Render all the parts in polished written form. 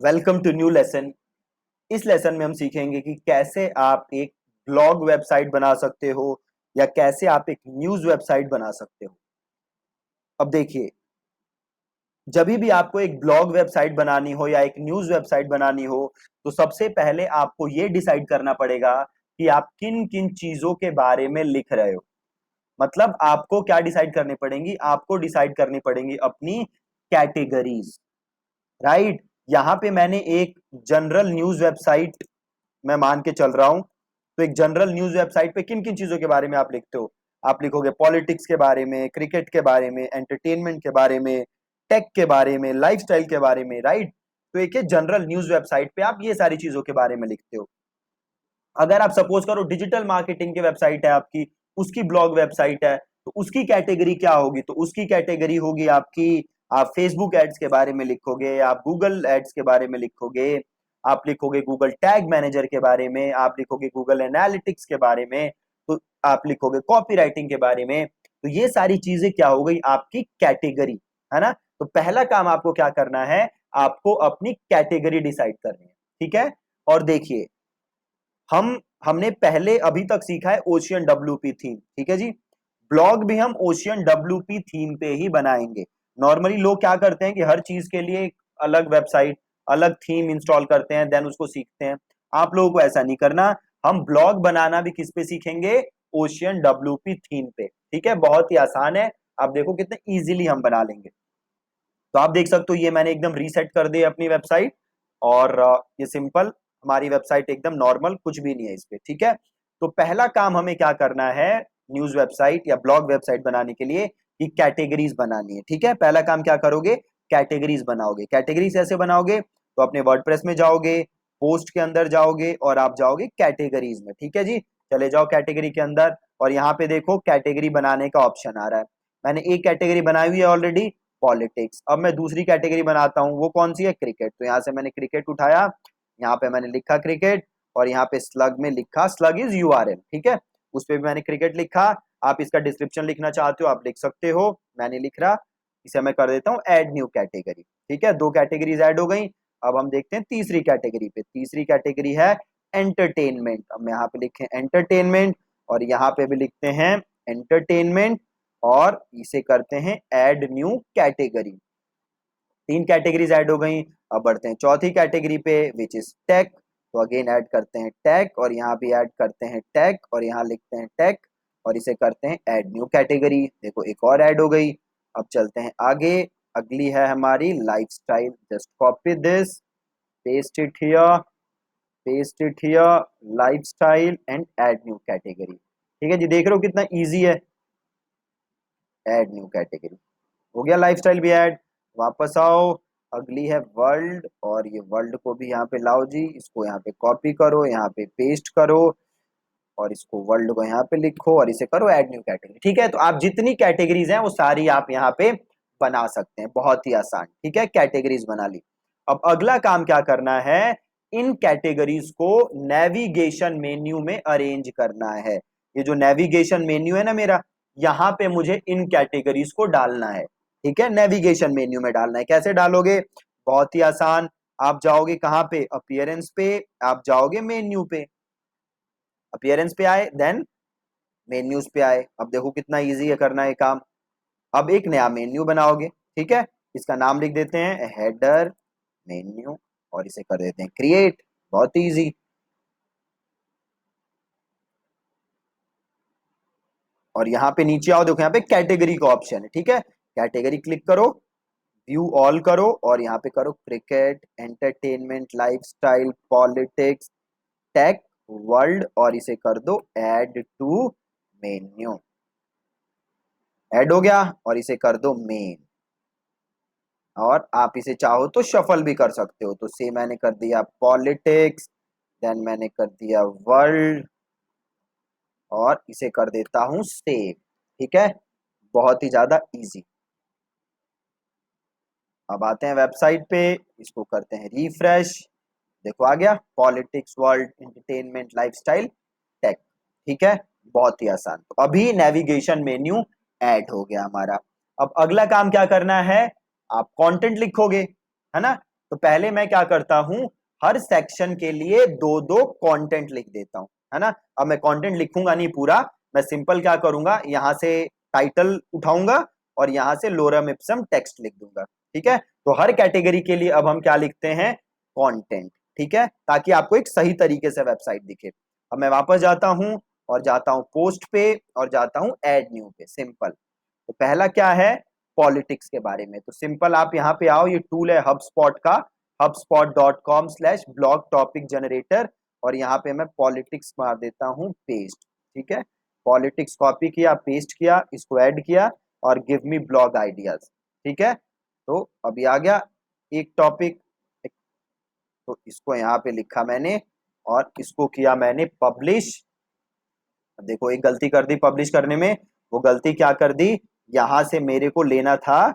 Welcome to new lesson. इस lesson में हम सीखेंगे कि कैसे आप एक ब्लॉग वेबसाइट बना सकते हो या कैसे आप एक न्यूज वेबसाइट बना सकते हो। अब देखिए, जब भी आपको एक ब्लॉग वेबसाइट बनानी हो या एक न्यूज वेबसाइट बनानी हो तो सबसे पहले आपको यह डिसाइड करना पड़ेगा कि आप किन किन चीजों के बारे में लिख रहे हो। मतलब आपको क्या डिसाइड करनी पड़ेंगी, आपको डिसाइड करनी पड़ेंगी अपनी कैटेगरीज। राइट, यहां पे मैंने एक जनरल न्यूज वेबसाइट मैं मान के चल रहा हूं। तो एक जनरल न्यूज वेबसाइट पे किन किन चीजों के बारे में आप लिखते हो? आप लिखोगे पॉलिटिक्स के बारे में, क्रिकेट के बारे में, एंटरटेनमेंट के बारे में, टेक के बारे में, लाइफस्टाइल के बारे में। राइट, तो एक जनरल न्यूज वेबसाइट पे आप ये सारी चीजों के बारे में लिखते हो। अगर आप सपोज करो डिजिटल मार्केटिंग की वेबसाइट है आपकी, उसकी ब्लॉग वेबसाइट है, तो उसकी कैटेगरी क्या होगी? तो उसकी कैटेगरी होगी आपकी, आप फेसबुक एड्स के बारे में लिखोगे, आप गूगल एड्स के बारे में लिखोगे, आप लिखोगे गूगल टैग मैनेजर के बारे में, आप लिखोगे गूगल एनालिटिक्स के बारे में, तो आप लिखोगे कॉपी राइटिंग के बारे में। तो ये सारी चीजें क्या हो गई? आपकी कैटेगरी, है ना। तो पहला काम आपको क्या करना है? आपको अपनी कैटेगरी डिसाइड करनी है। ठीक है, और देखिए, हमने पहले अभी तक सीखा है ओशियन डब्ल्यूपी थीम। ठीक है जी, ब्लॉग भी हम ओशियन डब्ल्यूपी थीम पे ही बनाएंगे। नॉर्मली लोग क्या करते हैं कि हर चीज के लिए एक अलग वेबसाइट, अलग थीम इंस्टॉल करते हैं, देन उसको सीखते हैं। आप लोगों को ऐसा नहीं करना। हम ब्लॉग बनाना भी किस पे सीखेंगे? ओशियन डब्ल्यूपी थीम पे। ठीक है, बहुत ही आसान है। आप देखो कितने इजीली हम बना लेंगे। तो आप देख सकते हो ये मैंने एकदम रीसेट कर दी अपनी वेबसाइट, और ये सिंपल हमारी वेबसाइट एकदम नॉर्मल, कुछ भी नहीं है इस पे। ठीक है, तो पहला काम हमें क्या करना है न्यूज वेबसाइट या ब्लॉग वेबसाइट बनाने के लिए? कि कैटेगरीज बनानी है। ठीक है, पहला काम क्या करोगे? कैटेगरीज बनाओगे। कैटेगरीज ऐसे बनाओगे तो अपने वर्डप्रेस में जाओगे, पोस्ट के अंदर जाओगे और आप जाओगे कैटेगरीज में। ठीक है जी, चले जाओ कैटेगरी के अंदर और यहाँ पे देखो कैटेगरी बनाने का ऑप्शन आ रहा है। मैंने एक कैटेगरी बनाई हुई है ऑलरेडी, पॉलिटिक्स। अब मैं दूसरी कैटेगरी बनाता हूँ, वो कौन सी है? क्रिकेट। तो यहाँ से मैंने क्रिकेट उठाया, यहाँ पे मैंने लिखा क्रिकेट, और यहाँ पे स्लग में लिखा स्लग इज यूआरएल। ठीक है, उस पे भी मैंने क्रिकेट लिखा। आप इसका डिस्क्रिप्शन लिखना चाहते हो आप लिख सकते हो, मैंने लिख रहा। इसे मैं कर देता हूँ ऐड न्यू कैटेगरी। ठीक है, दो कैटेगरीज ऐड हो गई। अब हम देखते हैं तीसरी कैटेगरी पे। तीसरी कैटेगरी है एंटरटेनमेंट। अब मैं यहाँ पे लिखे एंटरटेनमेंट, और यहाँ पे भी लिखते हैं एंटरटेनमेंट, और इसे करते हैं ऐड न्यू कैटेगरी। तीन कैटेगरीज ऐड हो गई। अब बढ़ते हैं चौथी कैटेगरी पे, विच इज टेक। तो अगेन ऐड करते हैं टेक, और यहाँ भी ऐड करते हैं टेक, और यहाँ लिखते हैं टेक, और इसे करते हैं ऐड न्यू कैटेगरी। देखो एक और ऐड हो गई। अब चलते हैं आगे। अगली है हमारी lifestyle. Just copy this, paste it here, paste it here, lifestyle and add new category. ठीक है जी, देख रहे हो कितना इजी है? ऐड न्यू कैटेगरी हो गया, लाइफस्टाइल भी ऐड। वापस आओ, अगली है वर्ल्ड, और ये वर्ल्ड को भी यहाँ पे लाओ जी, इसको यहाँ पे कॉपी करो, यहाँ पे पेस्ट करो, और इसको वर्ल्ड को यहाँ पे लिखो और इसे करो ऐड न्यू कैटेगरी। ठीक है, तो आप जितनी कैटेगरीज हैं वो सारी आप यहाँ पे बना सकते हैं, बहुत ही आसान। ठीक है, कैटेगरीज बना ली। अब अगला काम क्या करना है? इन कैटेगरीज को नेविगेशन मेन्यू में अरेंज करना है। ये जो नेविगेशन मेन्यू है ना मेरा, यहाँ पे मुझे इन कैटेगरीज को डालना है। ठीक है, नेविगेशन मेन्यू में डालना है। कैसे डालोगे? बहुत ही आसान। आप जाओगे कहाँ पे? अपीयरेंस पे, आप जाओगे मेन्यू पे, अपीयरेंस पे आए, देन मेन्यूज पे आए। अब देखो कितना इजी है करना है काम। अब एक नया मेन्यू बनाओगे। ठीक है, इसका नाम लिख देते हैं हेडर मेन्यू, और इसे कर देते हैं क्रिएट। बहुत इजी। और यहाँ पे नीचे आओ, देखो यहाँ पे कैटेगरी का ऑप्शन है। ठीक है, कैटेगरी क्लिक करो, व्यू ऑल करो, और यहाँ पे करो cricket, entertainment, lifestyle, politics, tech, world, और इसे कर दो ऐड टू मेन्यू। ऐड हो गया, और इसे कर दो मेन। और आप इसे चाहो तो शफल भी कर सकते हो। तो से मैंने कर दिया पॉलिटिक्स, देन मैंने कर दिया वर्ल्ड, और इसे कर देता हूं सेव। ठीक है, बहुत ही ज्यादा इजी। अब आते हैं वेबसाइट पे, इसको करते हैं रिफ्रेश। देखो आ गया politics, world, entertainment, lifestyle, tech. ठीक है, बहुत ही आसान। तो अभी नेविगेशन मेन्यू ऐड हो गया हमारा। अब अगला काम क्या करना है? आप कंटेंट लिखोगे, है ना। तो पहले मैं क्या करता हूं, हर सेक्शन के लिए दो दो कंटेंट लिख देता हूं, है ना। अब मैं कंटेंट लिखूंगा नहीं पूरा, मैं सिंपल क्या करूंगा, यहां से टाइटल उठाऊंगा और यहां से लोरम इप्सम टेक्स्ट लिख दूंगा, ठीक है। तो हर कैटेगरी के लिए अब हम क्या लिखते हैं, कंटेंट, ठीक है, ताकि आपको एक सही तरीके से वेबसाइट दिखे। अब मैं वापस जाता हूं और जाता हूं पोस्ट पे और जाता हूं ऐड न्यू पे, सिंपल। तो पहला क्या है, पॉलिटिक्स के बारे में। तो सिंपल आप यहाँ पे आओ, ये टूल है हबस्पॉट का, hubspot.com/blog टॉपिक जनरेटर, और यहाँ पे मैं पॉलिटिक्स मार देता हूँ पेस्ट, ठीक है। पॉलिटिक्स कॉपी किया, पेस्ट किया, इसको ऐड किया और गिव मी ब्लॉग आइडियाज, ठीक है। तो अभी आ गया एक टॉपिक, तो इसको यहाँ पे लिखा मैंने और इसको किया मैंने पब्लिश। देखो एक गलती कर दी पब्लिश करने में, वो गलती क्या कर दी, यहां से मेरे को लेना था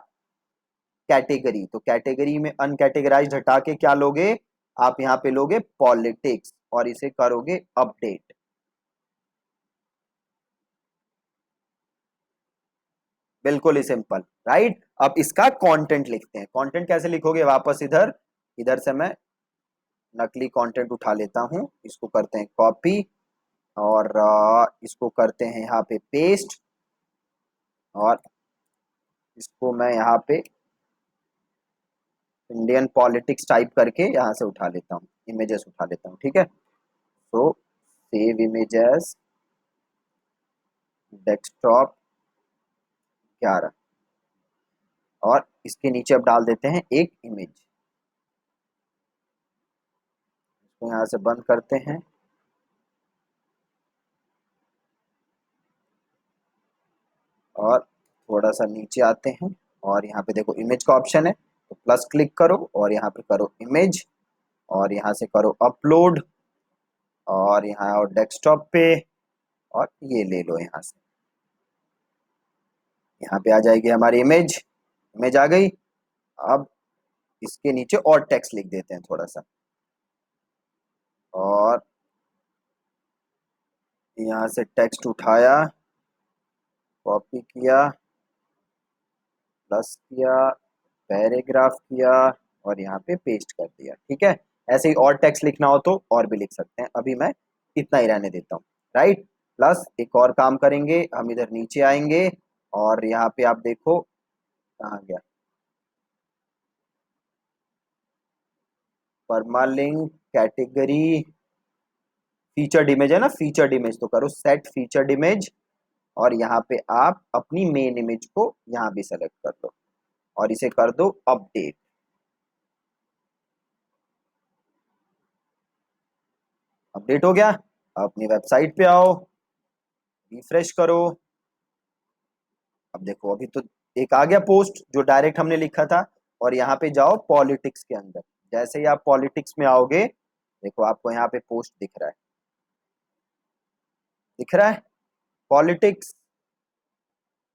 कैटेगरी, तो कैटेगरी में अनकैटेगराइज्ड हटा के क्या लोगे आप, यहाँ पे लोगे पॉलिटिक्स और इसे करोगे अपडेट। बिल्कुल ही सिंपल, राइट। अब इसका कंटेंट लिखते हैं, कंटेंट कैसे लिखोगे, वापस इधर, इधर से मैं नकली कंटेंट उठा लेता हूं, इसको करते हैं कॉपी और इसको करते हैं यहाँ पे पेस्ट, और इसको मैं यहाँ पे इंडियन पॉलिटिक्स टाइप करके यहाँ से उठा लेता हूँ, इमेजेस उठा लेता हूँ, ठीक है। तो सेव इमेजेस, डेस्कटॉप 11, और इसके नीचे अब डाल देते हैं एक इमेज, इसको यहाँ से बंद करते हैं और थोड़ा सा नीचे आते हैं, और यहाँ पे देखो इमेज का ऑप्शन है, तो प्लस क्लिक करो और यहाँ पे करो इमेज, और यहाँ से करो अपलोड, और यहाँ और डेस्कटॉप पे, और ये ले लो यहाँ से, यहाँ पे आ जाएगी हमारी इमेज, इमेज आ गई। अब इसके नीचे और टेक्स्ट लिख देते हैं थोड़ा सा, और यहाँ से टेक्स्ट उठाया, कॉपी किया, प्लस किया, पैराग्राफ किया और यहाँ पे पेस्ट कर दिया, ठीक है। ऐसे ही और टेक्स्ट लिखना हो तो और भी लिख सकते हैं, अभी मैं इतना ही रहने देता हूँ, राइट। प्लस एक और काम करेंगे, हम इधर नीचे आएंगे और यहाँ पे आप देखो कहाँ गया, परमालिंक कैटेगरी फीचर्ड इमेज है ना, फीचर्ड इमेज, तो करो सेट फीचर्ड इमेज, और यहाँ पे आप अपनी मेन इमेज को यहाँ भी सेलेक्ट कर दो और इसे कर दो अपडेट। अपडेट हो गया, अपनी वेबसाइट पे आओ, रिफ्रेश करो। अब देखो अभी तो एक आ गया पोस्ट जो डायरेक्ट हमने लिखा था, और यहाँ पे जाओ पॉलिटिक्स के अंदर, जैसे ही आप पॉलिटिक्स में आओगे, देखो आपको यहाँ पे पोस्ट दिख रहा है, दिख रहा है पॉलिटिक्स,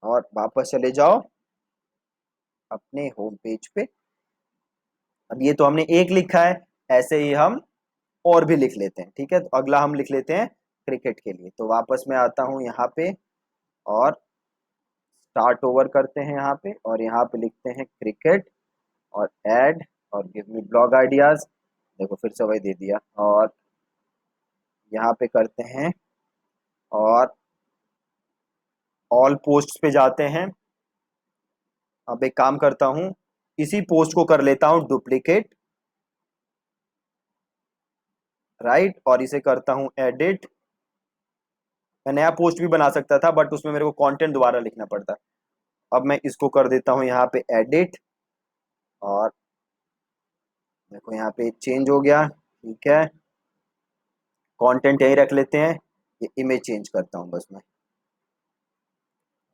और वापस चले जाओ अपने होम पेज पे। अब ये तो हमने एक लिखा है, ऐसे ही हम और भी लिख लेते हैं, ठीक है। तो अगला हम लिख लेते हैं क्रिकेट के लिए, तो वापस मैं आता हूँ यहाँ पे और स्टार्ट ओवर करते हैं यहाँ पे, और यहाँ पे लिखते हैं क्रिकेट और ऐड और गिव मी ब्लॉग आइडियाज, देखो फिर से वही दे दिया, और यहाँ पे करते हैं और ऑल पोस्ट पे जाते हैं। अब एक काम करता हूँ, इसी पोस्ट को कर लेता हूँ डुप्लीकेट, राइट, और इसे करता हूँ एडिट। मैं नया पोस्ट भी बना सकता था बट उसमें मेरे को कंटेंट दोबारा लिखना पड़ता, अब मैं इसको कर देता हूँ यहाँ पे एडिट, और देखो यहाँ पे चेंज हो गया, ठीक है। कंटेंट यही रख लेते हैं, ये इमेज चेंज करता हूँ बस मैं,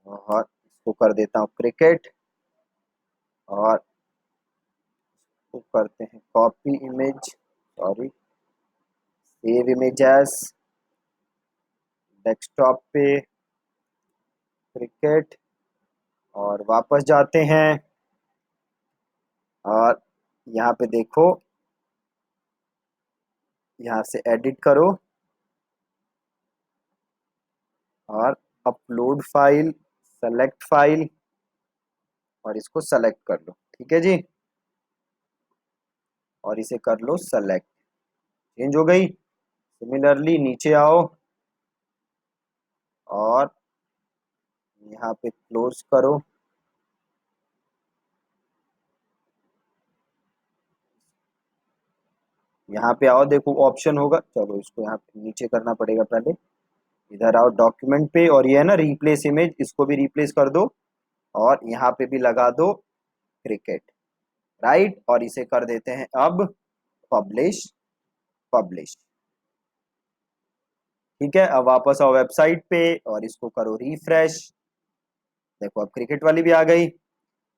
और इसको कर देता हूँ क्रिकेट, और इसको करते हैं copy image, sorry, save images, desktop पे क्रिकेट, और वापस जाते हैं और यहाँ पे देखो, यहाँ से एडिट करो और अपलोड फाइल, सेलेक्ट फाइल, और इसको सेलेक्ट कर लो, ठीक है जी। और इसे कर लो सेलेक्ट, चेंज हो गई। सिमिलरली नीचे आओ और यहाँ पे क्लोज करो। यहाँ पे आओ, देखो ऑप्शन होगा, चलो इसको यहाँ पे नीचे करना पड़ेगा पहले। इधर आओ डॉक्यूमेंट पे, और ये है ना रिप्लेस इमेज, इसको भी रिप्लेस कर दो और यहाँ पे भी लगा दो क्रिकेट, राइट। और इसे कर देते हैं अब पब्लिश, पब्लिश। ठीक है, अब वापस आओ वेबसाइट पे और इसको करो रिफ्रेश। देखो अब क्रिकेट वाली भी आ गई,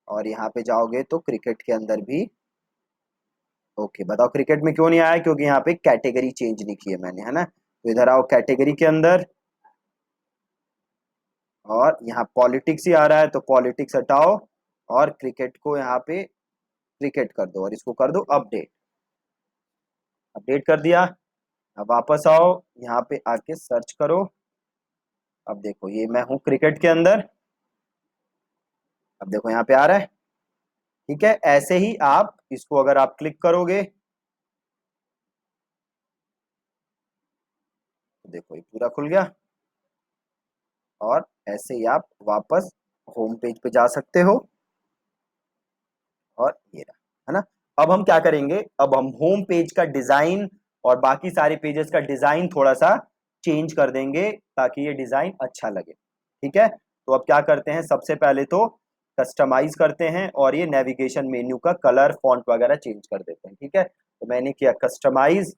और यहाँ पे जाओगे तो क्रिकेट के अंदर भी। ओके, बताओ क्रिकेट में क्यों नहीं आया? क्योंकि यहाँ पे कैटेगरी चेंज नहीं की है मैंने, है ना। तो इधर आओ कैटेगरी के अंदर, और यहाँ पॉलिटिक्स ही आ रहा है तो पॉलिटिक्स हटाओ और क्रिकेट को यहाँ पे क्रिकेट कर दो और इसको कर दो अपडेट। अपडेट कर दिया। अब वापस आओ, यहाँ पे आके सर्च करो। अब देखो ये मैं हूँ क्रिकेट के अंदर, अब देखो यहाँ पे आ रहा है। ठीक है, ऐसे ही आप इसको अगर आप क्लिक करोगे तो देखो ये पूरा खुल गया। और ऐसे ही आप वापस होम पेज पे जा सकते हो, और ये रहा, है ना। अब हम क्या करेंगे, अब हम होम पेज का डिजाइन और बाकी सारे पेजेस का डिजाइन थोड़ा सा चेंज कर देंगे ताकि ये डिजाइन अच्छा लगे। ठीक है, तो अब क्या करते हैं, सबसे पहले तो कस्टमाइज करते हैं और ये नेविगेशन मेन्यू का कलर फॉन्ट वगैरह चेंज कर देते हैं। ठीक है, तो मैंने किया कस्टमाइज,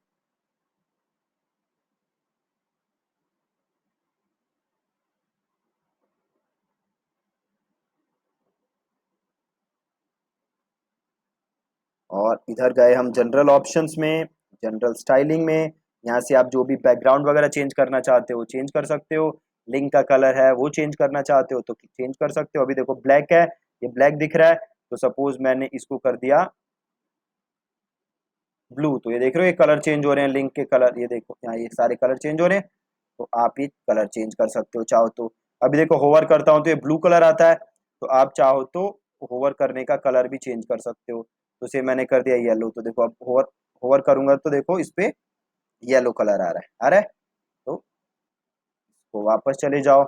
और इधर गए हम जनरल ऑप्शंस में, जनरल स्टाइलिंग में। यहाँ से आप जो भी बैकग्राउंड वगैरह चेंज करना चाहते हो चेंज कर सकते हो, लिंक का कलर है वो चेंज करना चाहते हो तो चेंज कर सकते हो। अभी देखो ब्लैक है, ये ब्लैक दिख रहा है, तो सपोज मैंने इसको कर दिया ब्लू, तो ये देख रहे हो ये कलर चेंज हो रहे हैं, लिंक के कलर, ये देखो यहाँ ये सारे कलर चेंज हो रहे हैं। तो आप ये कलर चेंज कर सकते हो चाहो तो। अभी देखो होवर करता हूँ तो ये ब्लू कलर आता है, तो आप चाहो तो होवर करने का कलर भी चेंज कर सकते हो। तो से मैंने कर दिया येलो, तो देखो अब होवर होवर करूंगा तो देखो इस पे येलो कलर आ रहा है, आ रहा है। तो इसको वापस चले जाओ।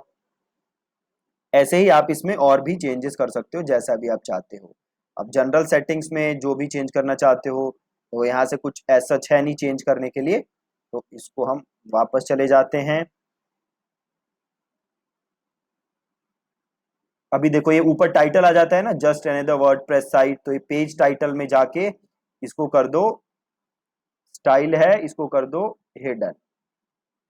ऐसे ही आप इसमें और भी चेंजेस कर सकते हो जैसा भी आप चाहते हो। अब जनरल सेटिंग्स में जो भी चेंज करना चाहते हो तो यहाँ से कुछ ऐसा है नहीं चेंज करने के लिए, तो इसको हम वापस चले जाते हैं। अभी देखो ये ऊपर टाइटल आ जाता है ना, जस्ट अनदर वर्डप्रेस साइट, तो ये पेज टाइटल में जाके इसको कर दो, स्टाइल है इसको कर दो हिडन।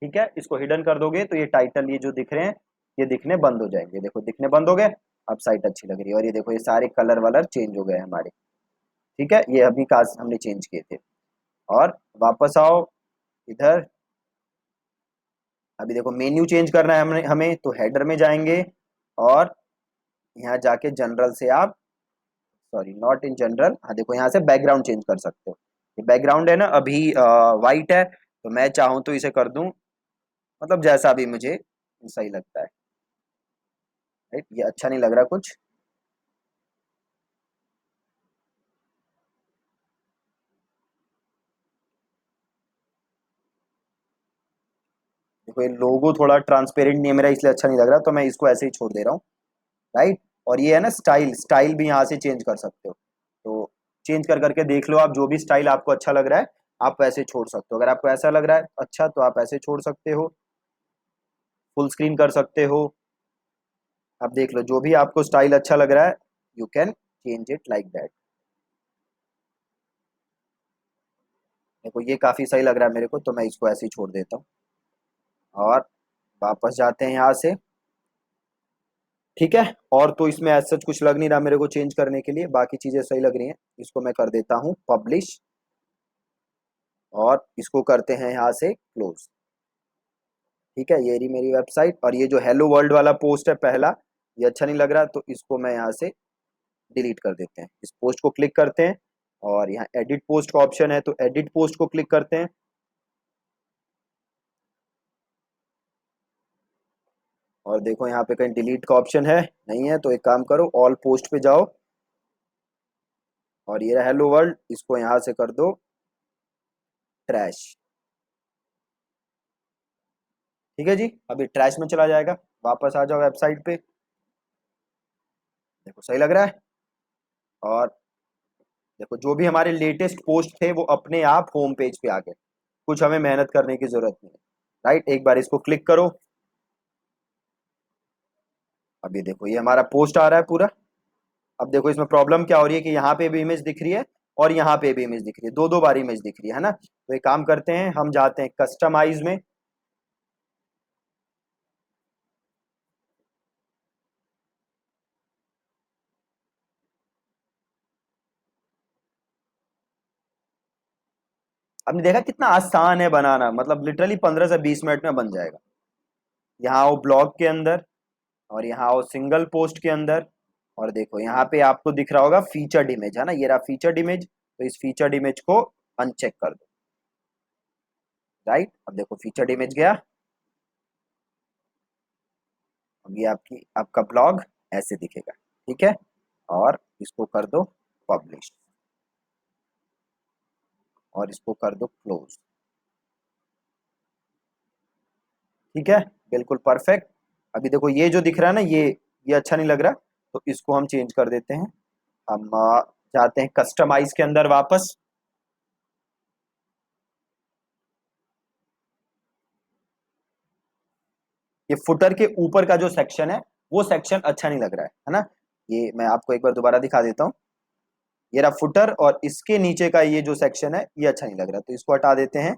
ठीक है, इसको हिडन कर दोगे तो ये टाइटल ये जो दिख रहे हैं ये दिखने बंद हो जाएंगे, देखो दिखने बंद हो गए। अब साइट अच्छी लग रही है, और ये देखो ये सारे कलर वलर चेंज हो गए हमारे। ठीक है, ये अभी काज हमने चेंज किए थे। और वापस आओ इधर, अभी देखो मेन्यू चेंज करना है हमें तो हेडर में जाएंगे, और यहाँ जाके जनरल से आप, सॉरी नॉट इन जनरल, हाँ देखो यहाँ से बैकग्राउंड चेंज कर सकते हो। ये बैकग्राउंड है ना अभी वाइट है, तो मैं चाहूँ तो इसे कर दूं, मतलब जैसा भी मुझे सही लगता है। राइट, ये अच्छा नहीं लग रहा कुछ। देखो ये लोगो थोड़ा ट्रांसपेरेंट नहीं है मेरा, इसलिए अच्छा नहीं लग रहा, तो मैं इसको ऐसे ही छोड़ दे रहा हूँ। राइट, और ये है ना स्टाइल, स्टाइल भी यहाँ से चेंज कर सकते हो। तो चेंज कर करके देख लो, आप जो भी स्टाइल आपको अच्छा लग रहा है आप वैसे छोड़ सकते हो। अगर आपको ऐसा लग रहा है अच्छा तो आप ऐसे छोड़ सकते हो, फुल स्क्रीन कर सकते हो। आप देख लो जो भी आपको स्टाइल अच्छा लग रहा है you can change it like that. देखो ये काफी सही लग रहा है मेरे को, तो मैं इसको ऐसे ही छोड़ देता हूँ। और वापस जाते हैं यहाँ से। ठीक है, और तो इसमें ऐसा सच कुछ लग नहीं रहा मेरे को चेंज करने के लिए, बाकी चीजें सही लग रही हैं। इसको मैं कर देता हूँ पब्लिश, और इसको करते हैं यहाँ से क्लोज। ठीक है, ये रही मेरी वेबसाइट, और ये जो हेलो वर्ल्ड वाला पोस्ट है पहला, ये अच्छा नहीं लग रहा, तो इसको मैं यहाँ से डिलीट कर देते हैं। इस पोस्ट को क्लिक करते हैं, और यहाँ एडिट पोस्ट का ऑप्शन है तो एडिट पोस्ट को क्लिक करते हैं। और देखो यहाँ पे कहीं डिलीट का ऑप्शन है नहीं है, तो एक काम करो ऑल पोस्ट पे जाओ, और ये रहा हेलो वर्ल्ड, इसको यहां से कर दो ट्रैश। ठीक है जी, अभी ट्रैश में चला जाएगा। वापस आ जाओ वेबसाइट पे, देखो सही लग रहा है। और देखो जो भी हमारे लेटेस्ट पोस्ट थे वो अपने आप होम पेज पे आ गए, कुछ हमें मेहनत करने की जरूरत नहीं है। राइट, एक बार इसको क्लिक करो। अभी देखो ये हमारा पोस्ट आ रहा है पूरा। अब देखो इसमें प्रॉब्लम क्या हो रही है कि यहाँ पे भी इमेज दिख रही है और यहाँ पे भी इमेज दिख रही है, दो दो बार इमेज दिख रही है ना। तो एक काम करते हैं, हम जाते हैं कस्टमाइज में। आपने देखा कितना आसान है बनाना, मतलब लिटरली 15 से 20 मिनट में बन जाएगा। यहाँ आओ ब्लॉग के अंदर, और यहाँ आओ सिंगल पोस्ट के अंदर, और देखो यहाँ पे आपको दिख रहा होगा फीचर्ड इमेज, है ना, ये रहा फीचर्ड इमेज। तो इस फीचर्ड इमेज को अनचेक कर दो। राइट, अब देखो फीचर्ड इमेज गया। अब ये आपका ब्लॉग ऐसे दिखेगा। ठीक है, और इसको कर दो पब्लिश, और इसको कर दो क्लोज। ठीक है, बिल्कुल परफेक्ट। अभी देखो ये जो दिख रहा है ना, ये अच्छा नहीं लग रहा, तो इसको हम चेंज कर देते हैं। हम जाते हैं कस्टमाइज के अंदर वापस। ये फुटर के ऊपर का जो सेक्शन है वो सेक्शन अच्छा नहीं लग रहा है ना। ये मैं आपको एक बार दोबारा दिखा देता हूँ। ये रहा फुटर, और इसके नीचे का ये जो सेक्शन है ये अच्छा नहीं लग रहा, तो इसको हटा देते हैं।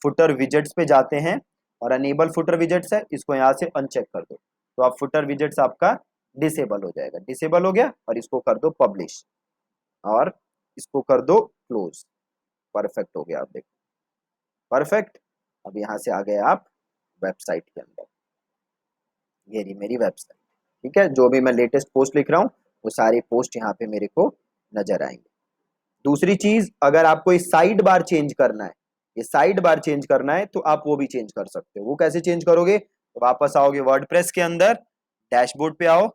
फुटर विजेट्स पे जाते हैं, और अनेबल फुटर विजेट्स है, इसको यहाँ से अनचेक कर दो। तो आप फुटर विजेट्स आपका डिसेबल हो जाएगा। डिसेबल हो गया, और इसको कर दो पब्लिश, और इसको कर दो क्लोज। परफेक्ट हो गया, आप देखो परफेक्ट। अब यहाँ से आ गए आप वेबसाइट के अंदर। ये रही मेरी वेबसाइट। ठीक है, जो भी मैं लेटेस्ट पोस्ट लिख रहा हूँ वो सारे पोस्ट यहाँ पे मेरे को नजर आएंगे। दूसरी चीज, अगर आपको इस साइड बार चेंज करना है, ये साइड बार चेंज करना है, तो आप वो भी चेंज कर सकते हो। वो कैसे चेंज करोगे? तो वापस आओगे वर्डप्रेस के अंदर, डैशबोर्ड पे आओ।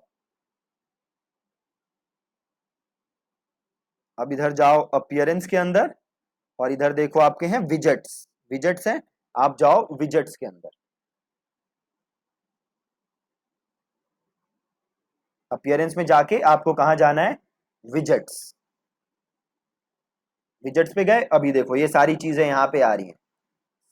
अब इधर जाओ अपीयरेंस के अंदर, और इधर देखो आपके हैं विजेट्स। विजेट्स हैं, आप जाओ विजेट्स के अंदर। अपीयरेंस में जाके आपको कहां जाना है? विजेट्स। विजेट्स पे गए, अभी देखो ये सारी चीजें यहाँ पे आ रही हैं।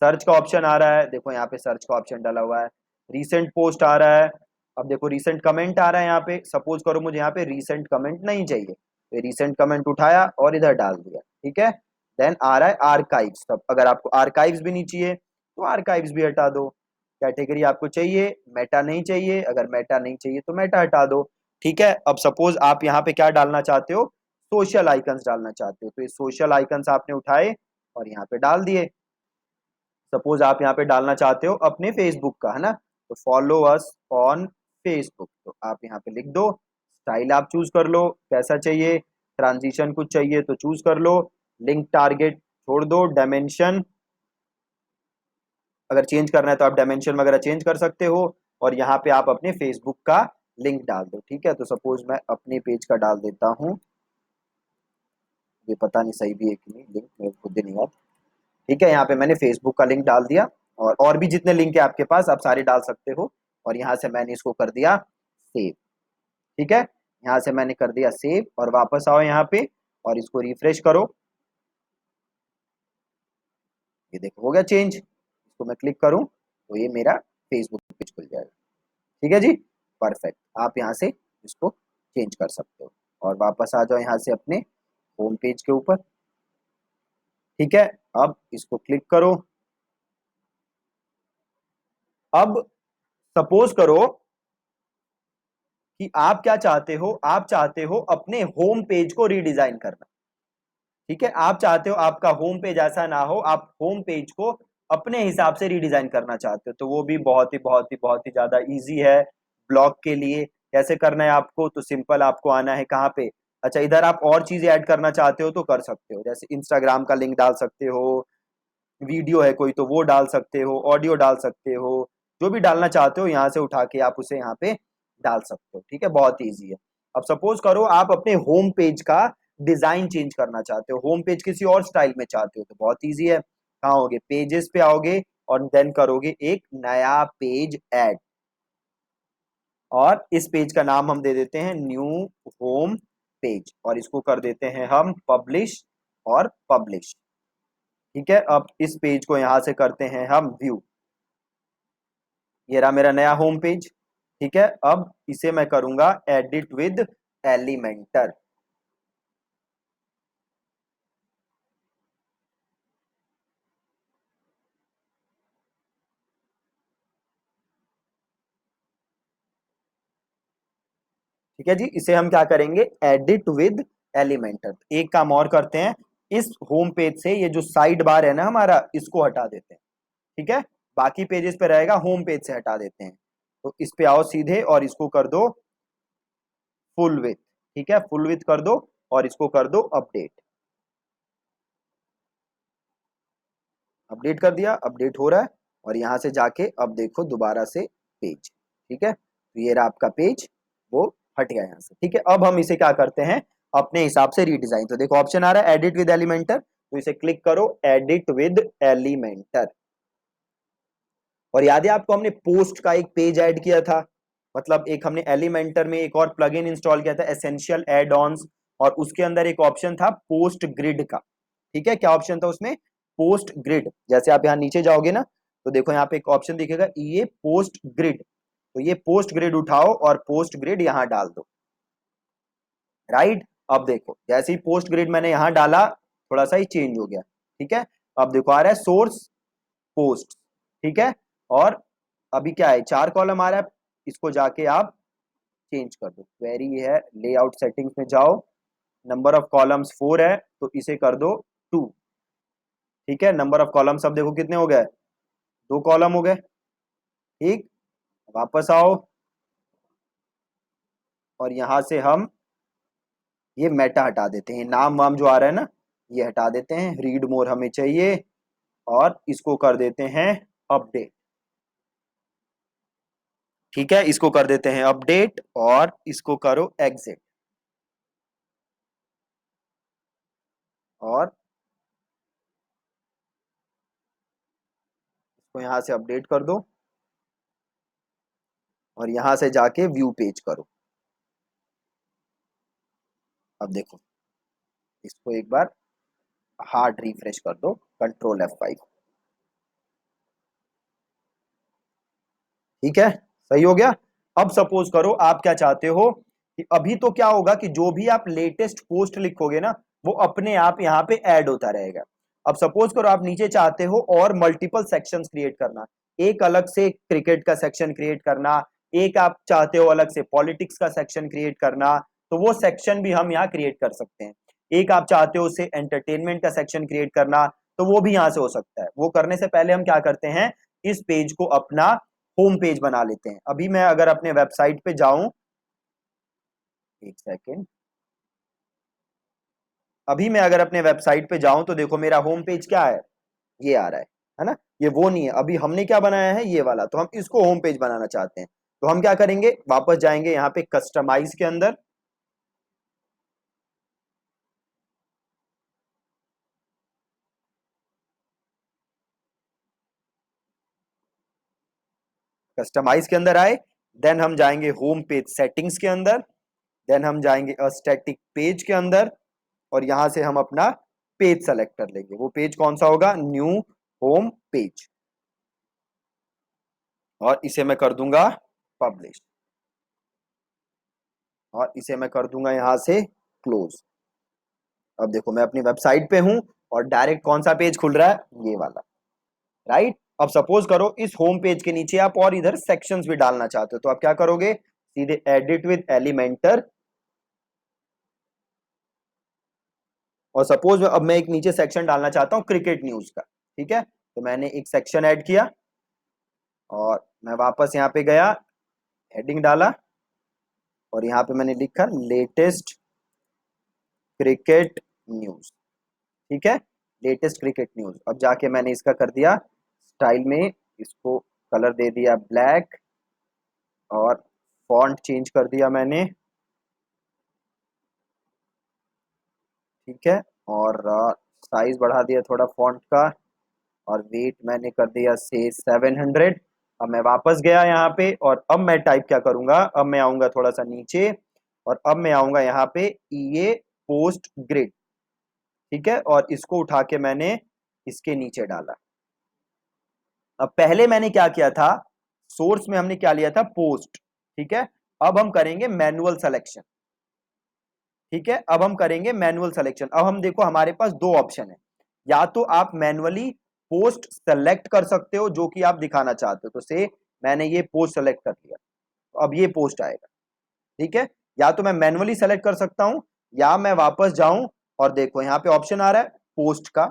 सर्च का ऑप्शन आ रहा है, देखो यहाँ पे सर्च का ऑप्शन डाला हुआ है। रीसेंट पोस्ट आ रहा है। अब देखो रीसेंट कमेंट आ रहा है यहाँ पे। सपोज करो मुझे यहाँ पे रीसेंट कमेंट नहीं चाहिए, तो रीसेंट कमेंट उठाया और इधर डाल दिया। ठीक है, देन आ रहा है आर्काइव्स। तब अगर आपको आर्काइव्स भी नहीं चाहिए तो आर्काइव्स भी हटा दो। कैटेगरी आपको चाहिए, मेटा नहीं चाहिए, अगर मेटा नहीं चाहिए तो मेटा हटा दो। ठीक है, अब सपोज आप यहाँ पे क्या डालना चाहते हो? सोशल आइकन्स डालना चाहते हो, तो ये सोशल आइकन्स आपने उठाए और यहाँ पे डाल दिए। सपोज आप यहाँ पे डालना चाहते हो अपने फेसबुक का, है ना, तो फॉलो अस ऑन फेसबुक, तो आप यहाँ पे लिख दो। स्टाइल आप चूज कर लो कैसा चाहिए, ट्रांजिशन कुछ चाहिए तो चूज कर लो। लिंक टारगेट छोड़ दो, डायमेंशन अगर चेंज करना है तो आप डायमेंशन वगैरह चेंज कर सकते हो। और यहाँ पे आप अपने फेसबुक का लिंक डाल दो। ठीक है, तो सपोज मैं अपने पेज का डाल देता हूँ। ये पता नहीं सही भी है कि नहीं, लिंक मेरे को खुद ही नहीं याद। ठीक है, यहाँ पे मैंने फेसबुक का लिंक डाल दिया, और भी जितने लिंक है आपके पास आप सारे डाल सकते हो। और यहाँ से मैंने इसको कर दिया सेव। ठीक है, यहाँ से मैंने कर दिया सेव, और वापस आओ यहाँ पे और इसको रिफ्रेश करो। ये देखो हो गया चेंज। इसको मैं क्लिक करूँ तो ये मेरा फेसबुक पेज खुल जाएगा। ठीक है जी, परफेक्ट। आप यहाँ से इसको चेंज कर सकते हो, और वापस आ जाओ यहाँ से अपने होम पेज के ऊपर। ठीक है, अब इसको क्लिक करो। अब सपोज करो कि आप क्या चाहते हो, आप चाहते हो अपने होम पेज को रीडिजाइन करना। ठीक है, आप चाहते हो आपका होम पेज ऐसा ना हो, आप होम पेज को अपने हिसाब से रीडिजाइन करना चाहते हो, तो वो भी बहुत ही ज्यादा इजी है ब्लॉग के लिए। कैसे करना है आपको? तो सिंपल, आपको आना है कहाँ पे? अच्छा, इधर आप और चीजें ऐड करना चाहते हो तो कर सकते हो, जैसे इंस्टाग्राम का लिंक डाल सकते हो, वीडियो है कोई तो वो डाल सकते हो, ऑडियो डाल सकते हो, जो भी डालना चाहते हो यहाँ से उठा के आप उसे यहाँ पे डाल सकते हो। ठीक है, बहुत ईजी है। अब सपोज करो आप अपने होम पेज का डिजाइन चेंज करना चाहते हो, होम पेज किसी और स्टाइल में चाहते हो, तो बहुत इजी है। कहाँ होगे, पेजेस पे आओगे और देन करोगे एक नया पेज ऐड, और इस पेज का नाम हम दे देते हैं न्यू होम पेज, और इसको कर देते हैं हम पब्लिश और पब्लिश। ठीक है, अब इस पेज को यहां से करते हैं हम व्यू। ये रहा मेरा नया होम पेज। ठीक है, अब इसे मैं करूंगा एडिट विद एलिमेंटर। ठीक है जी, इसे हम क्या करेंगे, एडिट विद एलिमेंटर। एक काम और करते हैं, इस होम पेज से ये जो साइड बार है ना हमारा, इसको हटा देते हैं। ठीक है, बाकी पेजेस पे रहेगा, होम पेज से हटा देते हैं। तो इस पे आओ सीधे और इसको कर दो फुल विथ। ठीक है, फुल विथ कर दो और इसको कर दो अपडेट। अपडेट कर दिया, अपडेट हो रहा है, और यहां से जाके अब देखो दोबारा से पेज। ठीक है, तो ये रहा आपका पेज, वो हट गया यहाँ से। ठीक है, अब हम इसे क्या करते हैं, अपने हिसाब से रीडिजाइन। तो देखो ऑप्शन आ रहा है एडिट विद एलिमेंटर, तो इसे क्लिक करो एडिट विद एलिमेंटर। और याद है आपको, हमने पोस्ट का एक पेज ऐड किया था, मतलब एक हमने एलिमेंटर में एक और प्लगइन इंस्टॉल किया था, एसेंशियल एड ऑन्स, और उसके अंदर एक ऑप्शन था पोस्ट ग्रिड का। ठीक है, क्या ऑप्शन था उसमें, पोस्ट ग्रिड। जैसे आप यहाँ नीचे जाओगे ना, तो देखो यहाँ पे एक ऑप्शन दिखेगा, ये पोस्ट ग्रिड। तो ये पोस्ट ग्रिड उठाओ और पोस्ट ग्रिड यहाँ डाल दो। राइट, अब देखो जैसे ही पोस्ट ग्रिड मैंने यहाँ डाला, थोड़ा सा ही चेंज हो गया। ठीक है, अब देखो आ रहा है सोर्स पोस्ट। ठीक है, और अभी क्या है, 4 कॉलम आ रहा है। इसको जाके आप चेंज कर दो, क्वेरी है लेआउट सेटिंग्स में जाओ, नंबर ऑफ कॉलम्स 4 है, तो इसे कर दो 2। ठीक है, नंबर ऑफ कॉलम्स अब देखो कितने हो गए, 2 कॉलम हो गए। ठीक, वापस आओ और यहां से हम ये मेटा हटा देते हैं, नाम वाम जो आ रहा है ना, ये हटा देते हैं, रीड मोर हमें चाहिए, और इसको कर देते हैं अपडेट। ठीक है, इसको कर देते हैं अपडेट और इसको करो एग्जिट, और इसको यहां से अपडेट कर दो, और यहां से जाके व्यू पेज करो। अब देखो, इसको एक बार हार्ड रिफ्रेश कर दो, कंट्रोल F5। ठीक है, सही हो गया। अब सपोज करो आप क्या चाहते हो कि अभी तो क्या होगा कि जो भी आप लेटेस्ट पोस्ट लिखोगे ना, वो अपने आप यहाँ पे ऐड होता रहेगा। अब सपोज करो आप नीचे चाहते हो और मल्टीपल सेक्शंस क्रिएट करना, एक अलग से क्रिकेट का सेक्शन क्रिएट करना, एक आप चाहते हो अलग से पॉलिटिक्स का सेक्शन क्रिएट करना, तो वो सेक्शन भी हम यहाँ क्रिएट कर सकते हैं। एक आप चाहते हो उसे एंटरटेनमेंट का सेक्शन क्रिएट करना, तो वो भी यहाँ से हो सकता है। वो करने से पहले हम क्या करते हैं, इस पेज को अपना होम पेज बना लेते हैं। अभी मैं अगर अपने वेबसाइट पे जाऊं, एक सेकेंड, अभी मैं अगर अपने वेबसाइट पे जाऊं तो देखो मेरा होम पेज क्या है, ये आ रहा है ना, ये वो नहीं है। अभी हमने क्या बनाया है, ये वाला, तो हम इसको होम पेज बनाना चाहते हैं। तो हम क्या करेंगे, वापस जाएंगे यहाँ पे कस्टमाइज के अंदर, कस्टमाइज के अंदर आए, देन हम जाएंगे होम पेज सेटिंग्स के अंदर, देन हम जाएंगे स्टैटिक पेज के अंदर, और यहां से हम अपना पेज सेलेक्ट कर लेंगे। वो पेज कौन सा होगा, न्यू होम पेज, और इसे मैं कर दूंगा पब्लिश, और इसे मैं कर दूंगा यहां से क्लोज। अब देखो मैं अपनी वेबसाइट पे हूं और डायरेक्ट कौन सा पेज खुल रहा है, ये वाला। राइट, अब सपोज करो इस होम पेज के नीचे आप और इधर सेक्शंस भी डालना चाहते हो, तो आप क्या करोगे, सीधे एडिट विद एलिमेंटर, और सपोज अब मैं एक नीचे सेक्शन डालना चाहता हूं क्रिकेट न्यूज का। ठीक है, तो मैंने एक सेक्शन ऐड किया, और मैं वापस यहाँ पे गया, हेडिंग डाला, और यहाँ पे मैंने लिखा लेटेस्ट क्रिकेट न्यूज। ठीक है, लेटेस्ट क्रिकेट न्यूज। अब जाके मैंने इसका कर दिया स्टाइल में, इसको कलर दे दिया ब्लैक, और फॉन्ट चेंज कर दिया मैंने, ठीक है, और साइज बढ़ा दिया थोड़ा फॉन्ट का, और वेट मैंने कर दिया से 700। अब मैं वापस गया यहाँ पे, और अब मैं टाइप क्या करूंगा, अब मैं आऊंगा थोड़ा सा नीचे, और अब मैं आऊंगा यहाँ पे ये पोस्ट ग्रिड। ठीक है, और इसको उठा के मैंने इसके नीचे डाला। अब पहले मैंने क्या किया था, सोर्स में हमने क्या लिया था, पोस्ट। ठीक है, अब हम करेंगे मैनुअल सिलेक्शन। ठीक है, अब हम करेंगे मैनुअल सिलेक्शन। अब हम देखो हमारे पास दो ऑप्शन है, या तो आप मैनुअली पोस्ट सेलेक्ट कर सकते हो जो कि आप दिखाना चाहते हो, तो से मैंने ये पोस्ट सेलेक्ट कर लिया, तो अब ये पोस्ट आएगा। ठीक है, या तो मैं मैनुअली सेलेक्ट कर सकता हूं, या मैं वापस जाऊं और देखो यहाँ पे ऑप्शन आ रहा है पोस्ट का,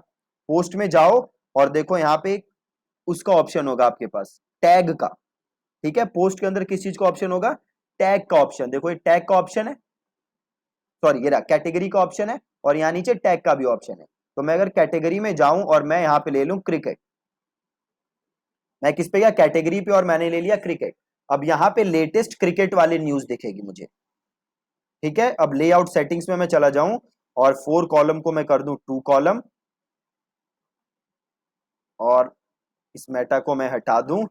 पोस्ट में जाओ और देखो यहाँ पे उसका ऑप्शन होगा आपके पास, टैग का। ठीक है, पोस्ट के अंदर किस चीज का ऑप्शन होगा, टैग का ऑप्शन। देखो ये टैग का ऑप्शन है, सॉरी ये रहा कैटेगरी का ऑप्शन है, और यहाँ नीचे टैग का भी ऑप्शन है। तो मैं अगर कैटेगरी में जाऊं और मैं यहाँ पे ले लूं क्रिकेट, मैं किस पे गया, कैटेगरी पे, और मैंने ले लिया क्रिकेट। अब यहाँ पे लेटेस्ट क्रिकेट वाली न्यूज दिखेगी मुझे। ठीक है, अब लेआउट सेटिंग्स में मैं चला जाऊं, और 4 कॉलम को मैं कर दूं 2 कॉलम, और इस मेटा को मैं हटा दूं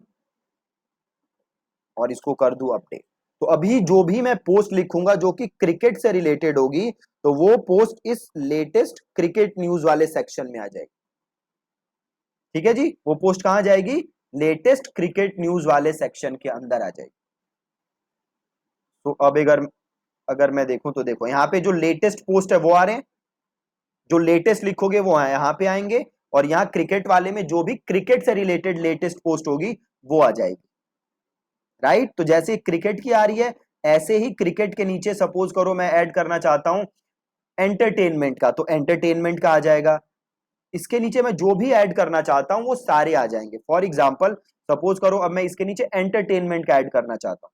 और इसको कर दूं अपडेट। तो अभी जो भी मैं पोस्ट लिखूंगा जो कि क्रिकेट से रिलेटेड होगी, तो वो पोस्ट इस लेटेस्ट क्रिकेट न्यूज वाले सेक्शन में आ जाएगी। ठीक है जी, वो पोस्ट कहां जाएगी, लेटेस्ट क्रिकेट न्यूज वाले सेक्शन के अंदर आ जाएगी। तो अब अगर अगर मैं देखूं तो देखो यहाँ पे जो लेटेस्ट पोस्ट है वो आ रहे हैं, जो लेटेस्ट लिखोगे वो यहाँ पे आएंगे, और यहाँ क्रिकेट वाले में जो भी क्रिकेट से रिलेटेड लेटेस्ट पोस्ट होगी वो आ जाएगी। राइट, तो जैसे क्रिकेट की आ रही है, ऐसे ही क्रिकेट के नीचे सपोज करो मैं ऐड करना चाहता हूं एंटरटेनमेंट का, तो एंटरटेनमेंट का आ जाएगा। इसके नीचे मैं जो भी ऐड करना चाहता हूं वो सारे आ जाएंगे। फॉर एग्जाम्पल सपोज करो अब मैं इसके नीचे एंटरटेनमेंट का ऐड करना चाहता हूं,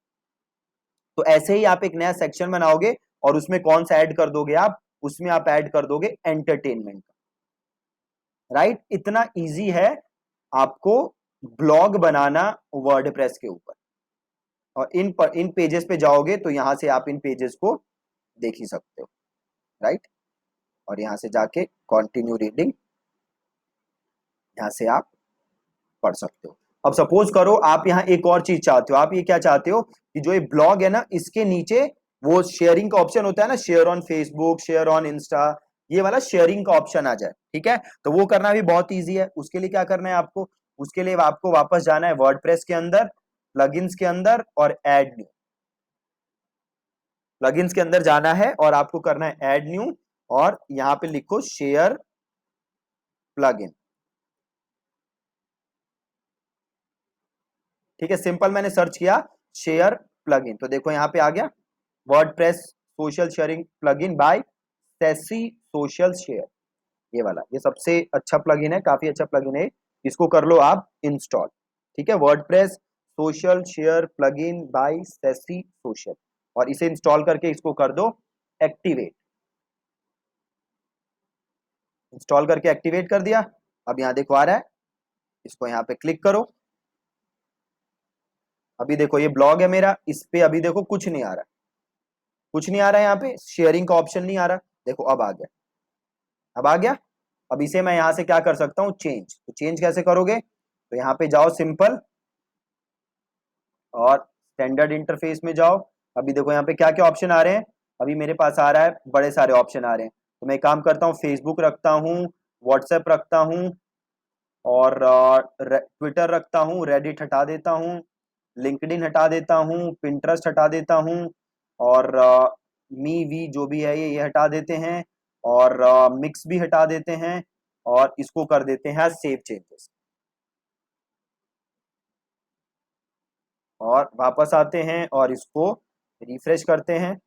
तो ऐसे ही आप एक नया सेक्शन बनाओगे, और उसमें कौन सा ऐड कर दोगे आप, उसमें आप ऐड कर दोगे एंटरटेनमेंट का। राइट, इतना इजी है आपको ब्लॉग बनाना वर्डप्रेस के ऊपर। और इन पेजेस पे जाओगे तो यहां से आप इन पेजेस को देख ही सकते हो। राइट, और यहां से जाके कंटिन्यू रीडिंग, यहां से आप पढ़ सकते हो। अब सपोज करो आप यहाँ एक और चीज चाहते हो, आप ये क्या चाहते हो कि जो ये ब्लॉग है ना, इसके नीचे वो शेयरिंग का ऑप्शन होता है ना, share on Facebook, share on Insta, ये वाला शेयरिंग का ऑप्शन आ जाए। ठीक है, तो वो करना भी बहुत ईजी है। उसके लिए क्या करना है आपको, उसके लिए आपको वापस जाना है वर्डप्रेस के अंदर, प्लगइन्स के अंदर, और ऐड न्यू। प्लगइन्स के अंदर जाना है और आपको करना है ऐड न्यू, और यहां पे लिखो शेयर प्लगइन। ठीक है, सिंपल मैंने सर्च किया शेयर प्लगइन, तो देखो यहाँ पे आ गया WordPress social sharing plugin by Sassy social share. ये वाला, ये सबसे अच्छा प्लगइन है, काफी अच्छा प्लगइन है, इसको कर लो आप इंस्टॉल। ठीक है, WordPress social share plugin by Sassy social, और इसे इंस्टॉल करके इसको कर दो एक्टिवेट। इंस्टॉल करके एक्टिवेट कर दिया। अब यहाँ देखो आ रहा है, इसको यहाँ पे क्लिक करो। अभी देखो ये ब्लॉग है मेरा, इस पे अभी देखो कुछ नहीं आ रहा, कुछ नहीं आ रहा है, यहाँ पे शेयरिंग का ऑप्शन नहीं आ रहा। देखो अब आ गया, अब आ गया। अब इसे मैं यहाँ से क्या कर सकता हूँ, चेंज। तो चेंज कैसे करोगे, तो यहाँ पे जाओ सिंपल, और स्टैंडर्ड इंटरफेस में जाओ। अभी देखो यहाँ पे क्या क्या ऑप्शन आ रहे हैं, अभी मेरे पास आ रहा है बड़े सारे ऑप्शन आ रहे हैं। तो मैं काम करता हूँ, फेसबुक रखता हूँ, व्हाट्सएप रखता हूँ, और ट्विटर रखता हूँ, रेडिट हटा देता हूँ, लिंक्डइन हटा देता हूँ, पिंटरेस्ट हटा देता हूँ, और मी वी जो भी है ये हटा देते हैं, और मिक्स भी हटा देते हैं, और इसको कर देते हैं सेव चेंजेस, और वापस आते हैं और इसको रिफ्रेश करते हैं।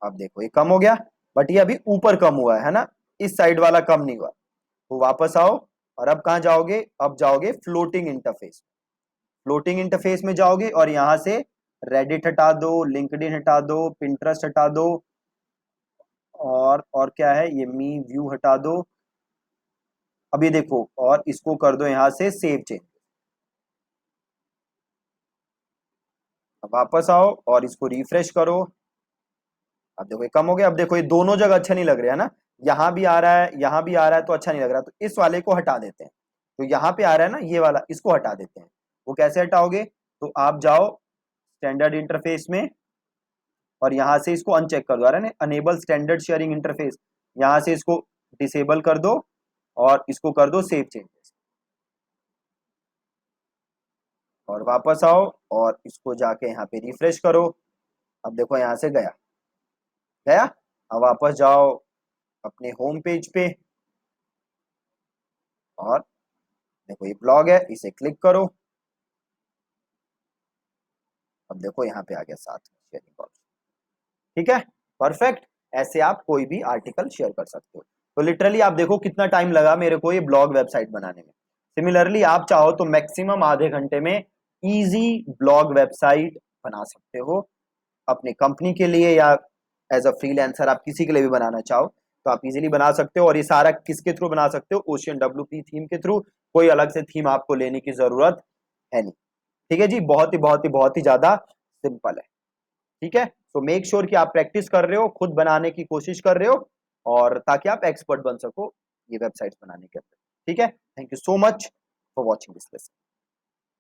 अब देखो ये कम हो गया, बट ये अभी ऊपर कम हुआ है ना, इस साइड वाला कम नहीं हुआ। तो वापस आओ, और अब कहाँ जाओगे, अब जाओगे फ्लोटिंग इंटरफेस। फ्लोटिंग इंटरफेस में जाओगे और यहां से रेडिट हटा दो, लिंक्डइन हटा दो, पिंटरेस्ट हटा दो, और क्या है ये मी व्यू हटा दो। अब ये देखो, और इसको कर दो यहां से सेव चेंज। अब वापस आओ और इसको रिफ्रेश करो। अब देखो ये कम हो गया। अब देखो ये दोनों जगह अच्छे नहीं लग रहे है ना, यहाँ भी आ रहा है, यहाँ भी आ रहा है, तो अच्छा नहीं लग रहा, तो इस वाले को हटा देते हैं। तो यहाँ पे आ रहा है ना ये वाला, इसको हटा देते हैं। वो कैसे हटाओगे, तो आप जाओ स्टैंडर्ड इंटरफेस में और यहाँ से इसको अनचेक कर दो, आ रहा है ना अनेबल स्टैंडर्ड शेयरिंग इंटरफेस, यहाँ से इसको डिसेबल कर दो और इसको कर दो सेव चेंजेस, और वापस आओ और इसको जाके यहाँ पे रिफ्रेश करो। अब देखो यहाँ से गया गया। अब वापस जाओ अपने होम पेज पे और देखो ये ब्लॉग है, इसे क्लिक करो। अब देखो यहाँ पे आ गया साथ में शेयरिंग ऑप्शन। ठीक है, परफेक्ट। ऐसे आप कोई भी आर्टिकल शेयर कर सकते हो। तो लिटरली आप देखो कितना टाइम लगा मेरे को ये ब्लॉग वेबसाइट बनाने में। सिमिलरली आप चाहो तो मैक्सिमम आधे घंटे में इजी ब्लॉग वेबसाइट बना सकते हो अपनी कंपनी के लिए, या एज अ फ्रीलांसर आप किसी के लिए भी बनाना चाहो तो आप इजीली बना सकते हो। और ये सारा किसके थ्रू बना सकते हो, ओशियन WP थीम के थ्रू। कोई अलग से थीम आपको लेने की जरूरत है नहीं। ठीक है जी, बहुत ही बहुत ही बहुत ही ज्यादा सिंपल है। ठीक है, तो मेक श्योर कि आप प्रैक्टिस कर रहे हो, खुद बनाने की कोशिश कर रहे हो, और ताकि आप एक्सपर्ट बन सको ये वेबसाइट्स बनाने के अंदर। ठीक है, thank you so much for watching this lesson.